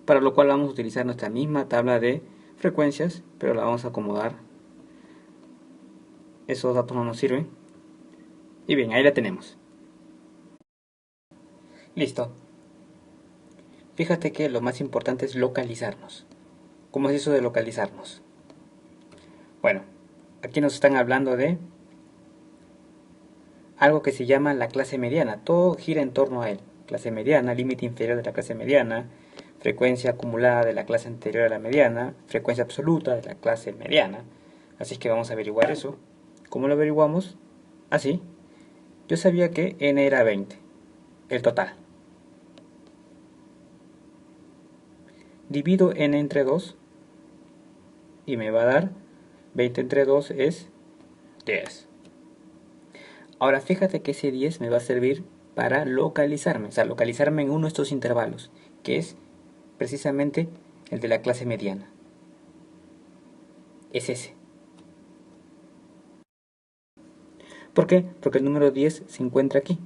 [SPEAKER 1] Para lo cual vamos a utilizar nuestra misma tabla de frecuencias, pero la vamos a acomodar. Esos datos no nos sirven. Y bien, ahí la tenemos. Listo. Fíjate que lo más importante es localizarnos. ¿Cómo es eso de localizarnos? Bueno, aquí nos están hablando de algo que se llama la clase mediana. Todo gira en torno a él. Clase mediana, límite inferior de la clase mediana, frecuencia acumulada de la clase anterior a la mediana, frecuencia absoluta de la clase mediana. Así es que vamos a averiguar eso. ¿Cómo lo averiguamos? Así. Yo sabía que n era 20, el total. Divido n entre 2 y me va a dar 20 entre 2 es 10. Ahora fíjate que ese 10 me va a servir para localizarme, o sea, localizarme en uno de estos intervalos, que es precisamente el de la clase mediana. Es ese. ¿Por qué? Porque el número 10 se encuentra aquí.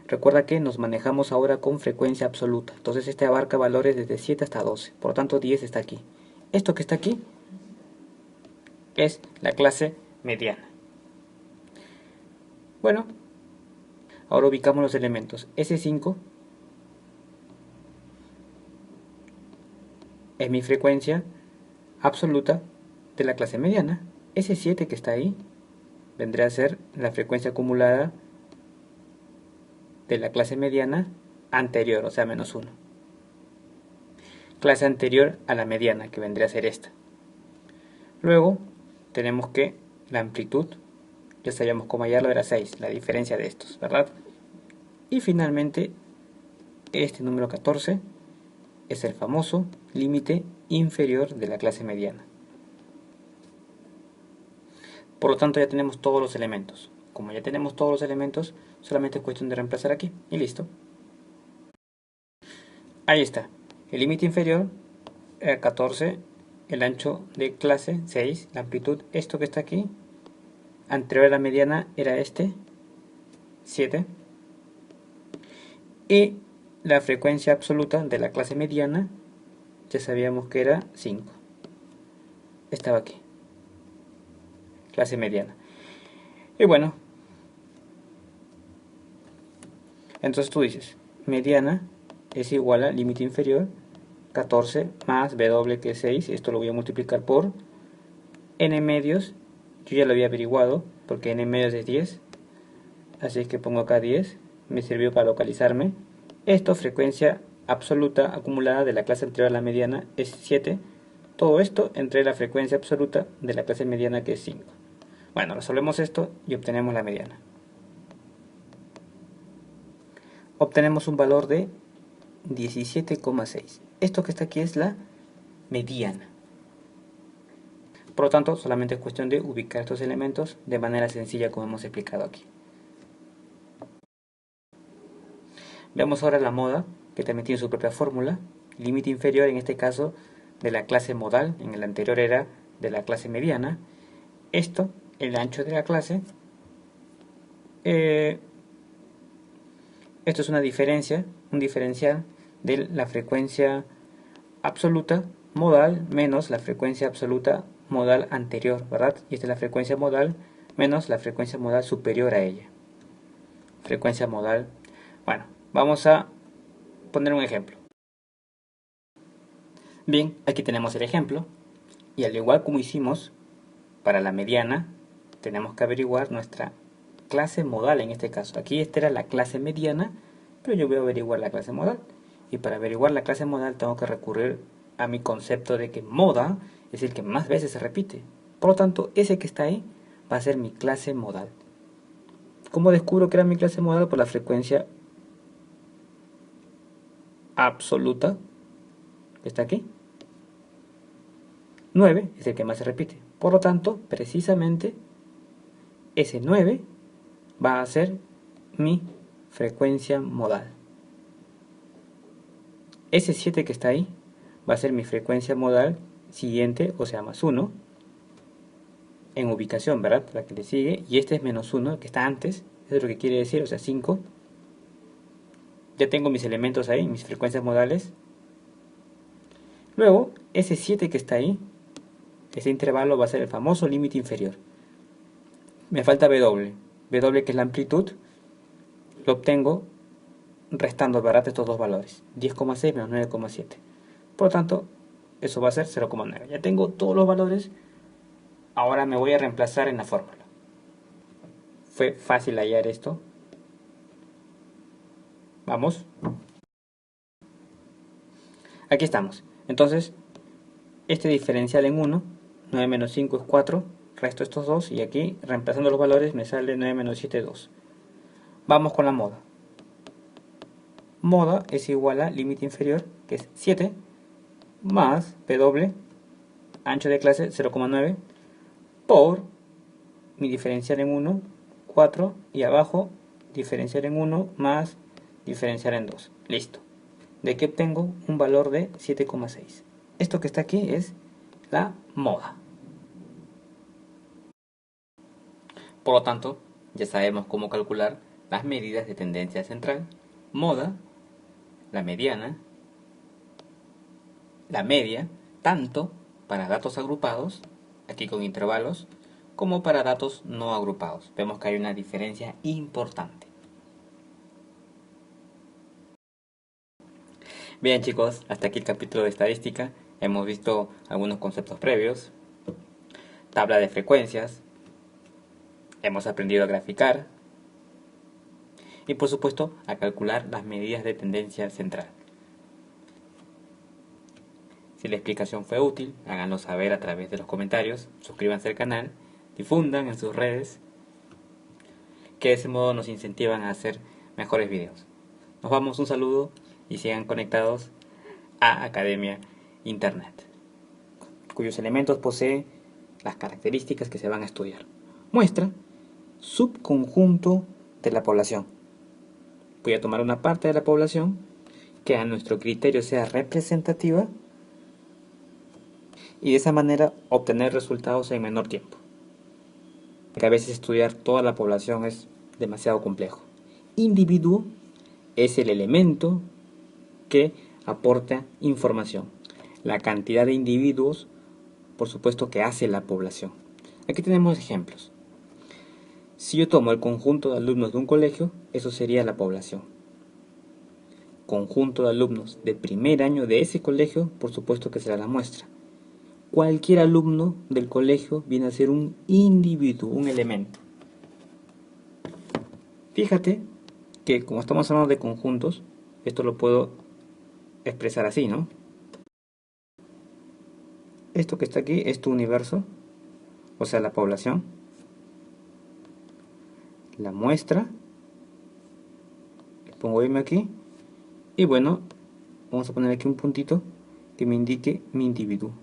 [SPEAKER 1] Recuerda que nos manejamos ahora con frecuencia absoluta, entonces este abarca valores desde 7 hasta 12, por lo tanto 10 está aquí. Esto que está aquí es la clase mediana. Bueno, ahora ubicamos los elementos. S5 es mi frecuencia absoluta de la clase mediana. S7 que está ahí vendrá a ser la frecuencia acumulada de la clase mediana anterior, o sea, menos 1. Clase anterior a la mediana, que vendría a ser esta. Luego tenemos que la amplitud, ya sabíamos cómo hallarlo, era 6, la diferencia de estos, ¿verdad? Y finalmente, este número 14 es el famoso límite inferior de la clase mediana. Por lo tanto, ya tenemos todos los elementos. Como ya tenemos todos los elementos, solamente es cuestión de reemplazar aquí y listo. Ahí está. El límite inferior era 14, el ancho de clase 6, la amplitud, esto que está aquí, anterior a la mediana era este, 7, y la frecuencia absoluta de la clase mediana, ya sabíamos que era 5. Estaba aquí, clase mediana. Y bueno, entonces tú dices, mediana es igual a límite inferior 14 más W que es 6. Esto lo voy a multiplicar por n medios. Yo ya lo había averiguado porque n medios es 10. Así que pongo acá 10. Me sirvió para localizarme. Esto, frecuencia absoluta acumulada de la clase anterior a la mediana, es 7. Todo esto entre la frecuencia absoluta de la clase mediana, que es 5. Bueno, resolvemos esto y obtenemos la mediana. Obtenemos un valor de 17,6. Esto que está aquí es la mediana. Por lo tanto, solamente es cuestión de ubicar estos elementos de manera sencilla, como hemos explicado aquí. Veamos ahora la moda, que también tiene su propia fórmula. Límite inferior, en este caso, de la clase modal. En el anterior era de la clase mediana. Esto, el ancho de la clase. Esto es una diferencia, un diferencial de la frecuencia absoluta modal menos la frecuencia absoluta modal anterior, ¿verdad? Y esta es la frecuencia modal menos la frecuencia modal superior a ella. Frecuencia modal. Bueno, vamos a poner un ejemplo. Bien, aquí tenemos el ejemplo. Y al igual como hicimos para la mediana, tenemos que averiguar nuestra clase modal en este caso. Aquí esta era la clase mediana, pero yo voy a averiguar la clase modal. Y para averiguar la clase modal tengo que recurrir a mi concepto de que moda es el que más veces se repite. Por lo tanto, ese que está ahí va a ser mi clase modal. ¿Cómo descubro que era mi clase modal? Por la frecuencia absoluta que está aquí. 9 es el que más se repite. Por lo tanto, precisamente, ese 9 va a ser mi frecuencia modal. Ese 7 que está ahí va a ser mi frecuencia modal siguiente, o sea, más 1, en ubicación, ¿verdad? La que le sigue. Y este es menos 1, el que está antes. Eso es lo que quiere decir, o sea, 5. Ya tengo mis elementos ahí, mis frecuencias modales. Luego, ese 7 que está ahí, ese intervalo va a ser el famoso límite inferior. Me falta W. W, que es la amplitud, lo obtengo restando, ¿verdad?, estos dos valores. 10,6 menos 9,7. Por lo tanto, eso va a ser 0,9. Ya tengo todos los valores. Ahora me voy a reemplazar en la fórmula. Fue fácil hallar esto. Vamos. Aquí estamos. Entonces, este diferencial en 1, 9 menos 5 es 4, resto estos dos y aquí, reemplazando los valores, me sale 9 menos 7, 2. Vamos con la moda. Moda es igual a límite inferior, que es 7, más W, ancho de clase 0,9, por mi diferencial en 1, 4, y abajo, diferencial en 1 más diferencial en 2. Listo. De aquí obtengo un valor de 7,6. Esto que está aquí es la moda. Por lo tanto, ya sabemos cómo calcular las medidas de tendencia central, moda, la mediana, la media, tanto para datos agrupados, aquí con intervalos, como para datos no agrupados. Vemos que hay una diferencia importante. Bien, chicos, hasta aquí el capítulo de estadística. Hemos visto algunos conceptos previos, tabla de frecuencias, hemos aprendido a graficar y por supuesto a calcular las medidas de tendencia central. Si la explicación fue útil, háganlo saber a través de los comentarios, suscríbanse al canal, difundan en sus redes, que de ese modo nos incentivan a hacer mejores videos. Nos vamos, un saludo y sigan conectados a Academia Internet, cuyos elementos posee las características que se van a estudiar. Muestra subconjunto de la población. Voy a tomar una parte de la población que a nuestro criterio sea representativa y de esa manera obtener resultados en menor tiempo. Porque a veces estudiar toda la población es demasiado complejo. Individuo es el elemento que aporta información. La cantidad de individuos, por supuesto, que hace la población. Aquí tenemos ejemplos. Si yo tomo el conjunto de alumnos de un colegio, eso sería la población. Conjunto de alumnos de primer año de ese colegio, por supuesto que será la muestra. Cualquier alumno del colegio viene a ser un individuo, un elemento. Fíjate que como estamos hablando de conjuntos, esto lo puedo expresar así, ¿no? Esto que está aquí es tu universo, o sea, la población. La muestra, le pongo M aquí, y bueno, vamos a poner aquí un puntito que me indique mi individuo.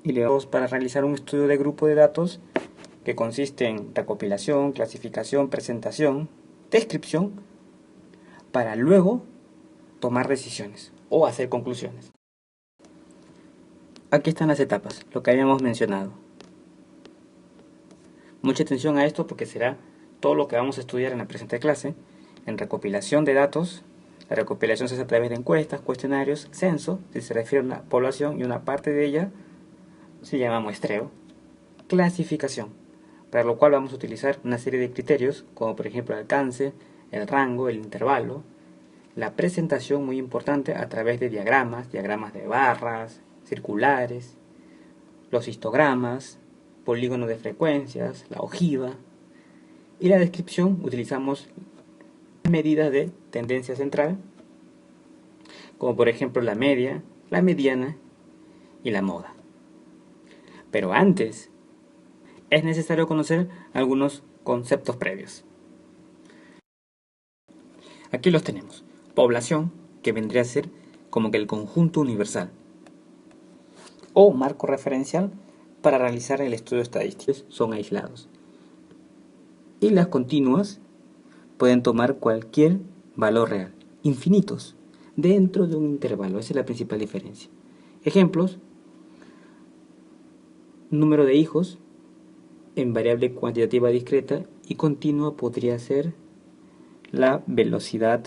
[SPEAKER 1] Y le damos para realizar un estudio de grupo de datos que consiste en recopilación, clasificación, presentación, descripción, para luego tomar decisiones o hacer conclusiones. Aquí están las etapas, lo que habíamos mencionado. Mucha atención a esto porque será todo lo que vamos a estudiar en la presente clase. En recopilación de datos, la recopilación se hace a través de encuestas, cuestionarios, censo, si se refiere a una población y una parte de ella se llama muestreo. Clasificación, para lo cual vamos a utilizar una serie de criterios, como por ejemplo el alcance, el rango, el intervalo. La presentación, muy importante, a través de diagramas de barras, circulares, los histogramas, polígonos de frecuencias, la ojiva. Y la descripción, utilizamos medidas de tendencia central, como por ejemplo la media, la mediana y la moda. Pero antes, es necesario conocer algunos conceptos previos. Aquí los tenemos. Población, que vendría a ser como que el conjunto universal, o marco referencial para realizar el estudio estadístico. Son aislados. Y las continuas pueden tomar cualquier valor real, infinitos, dentro de un intervalo. Esa es la principal diferencia. Ejemplos: número de hijos en variable cuantitativa discreta y continua podría ser la velocidad,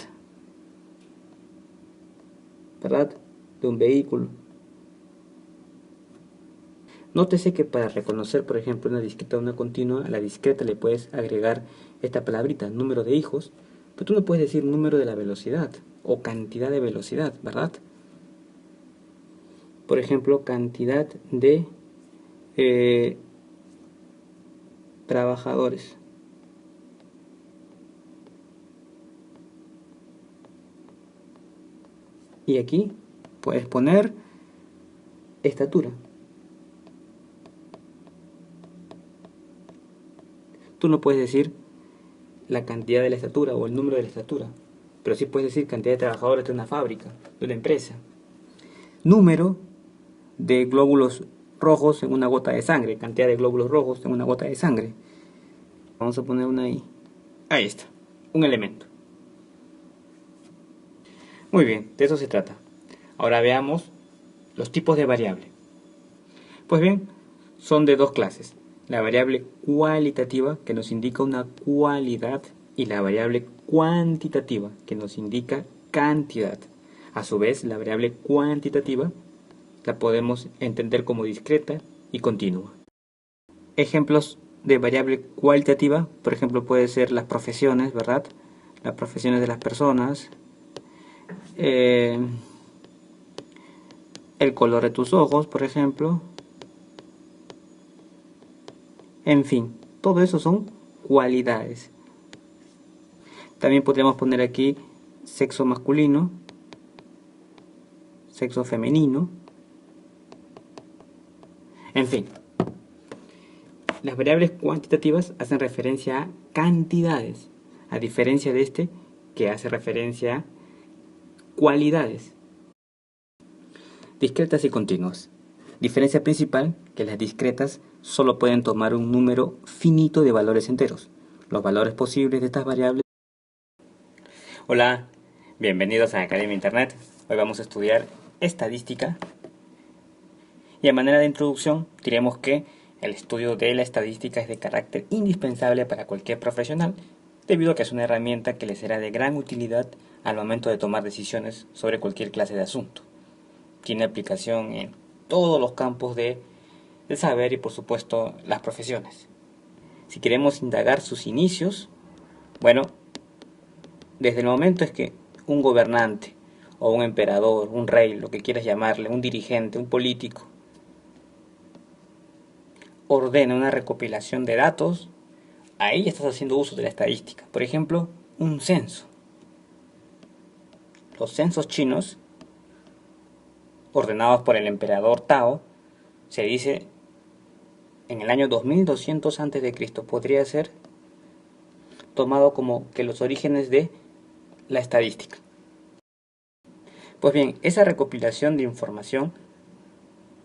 [SPEAKER 1] ¿verdad?, de un vehículo. Nótese que para reconocer, por ejemplo, una discreta o una continua, a la discreta le puedes agregar esta palabrita, número de hijos, pero tú no puedes decir número de la velocidad o cantidad de velocidad, ¿verdad? Por ejemplo, cantidad de trabajadores. Y aquí puedes poner estatura. Tú no puedes decir la cantidad de la estatura o el número de la estatura, pero sí puedes decir cantidad de trabajadores de una fábrica, de una empresa. Número de glóbulos rojos en una gota de sangre, cantidad de glóbulos rojos en una gota de sangre. Vamos a poner una ahí. Ahí está, un elemento. Muy bien, de eso se trata. Ahora veamos los tipos de variable. Pues bien, son de dos clases. La variable cualitativa, que nos indica una cualidad, y la variable cuantitativa, que nos indica cantidad. A su vez, la variable cuantitativa la podemos entender como discreta y continua. Ejemplos de variable cualitativa, por ejemplo, puede ser las profesiones, ¿verdad? Las profesiones de las personas, el color de tus ojos, por ejemplo. En fin, todo eso son cualidades. También podríamos poner aquí sexo masculino, sexo femenino. En fin, las variables cuantitativas hacen referencia a cantidades, a diferencia de este que hace referencia a cualidades. Discretas y continuas. Diferencia principal, que las discretas solo pueden tomar un número finito de valores enteros. Los valores posibles de estas variables. Hola, bienvenidos a Academia Internet. Hoy vamos a estudiar estadística. Y a manera de introducción, diremos que el estudio de la estadística es de carácter indispensable para cualquier profesional, debido a que es una herramienta que le será de gran utilidad al momento de tomar decisiones sobre cualquier clase de asunto. Tiene aplicación en todos los campos del saber y por supuesto las profesiones. Si queremos indagar sus inicios, bueno, desde el momento es que un gobernante o un emperador, un rey, lo que quieras llamarle, un dirigente, un político, ordena una recopilación de datos, ahí estás haciendo uso de la estadística. Por ejemplo, un censo. Los censos chinos, ordenados por el emperador Tao, se dice en el año 2200 a.C., podría ser tomado como que los orígenes de la estadística. Pues bien, esa recopilación de información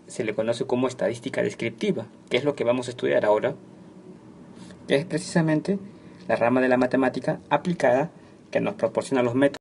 [SPEAKER 1] se le conoce como estadística descriptiva, que es lo que vamos a estudiar ahora, que es precisamente la rama de la matemática aplicada que nos proporciona los métodos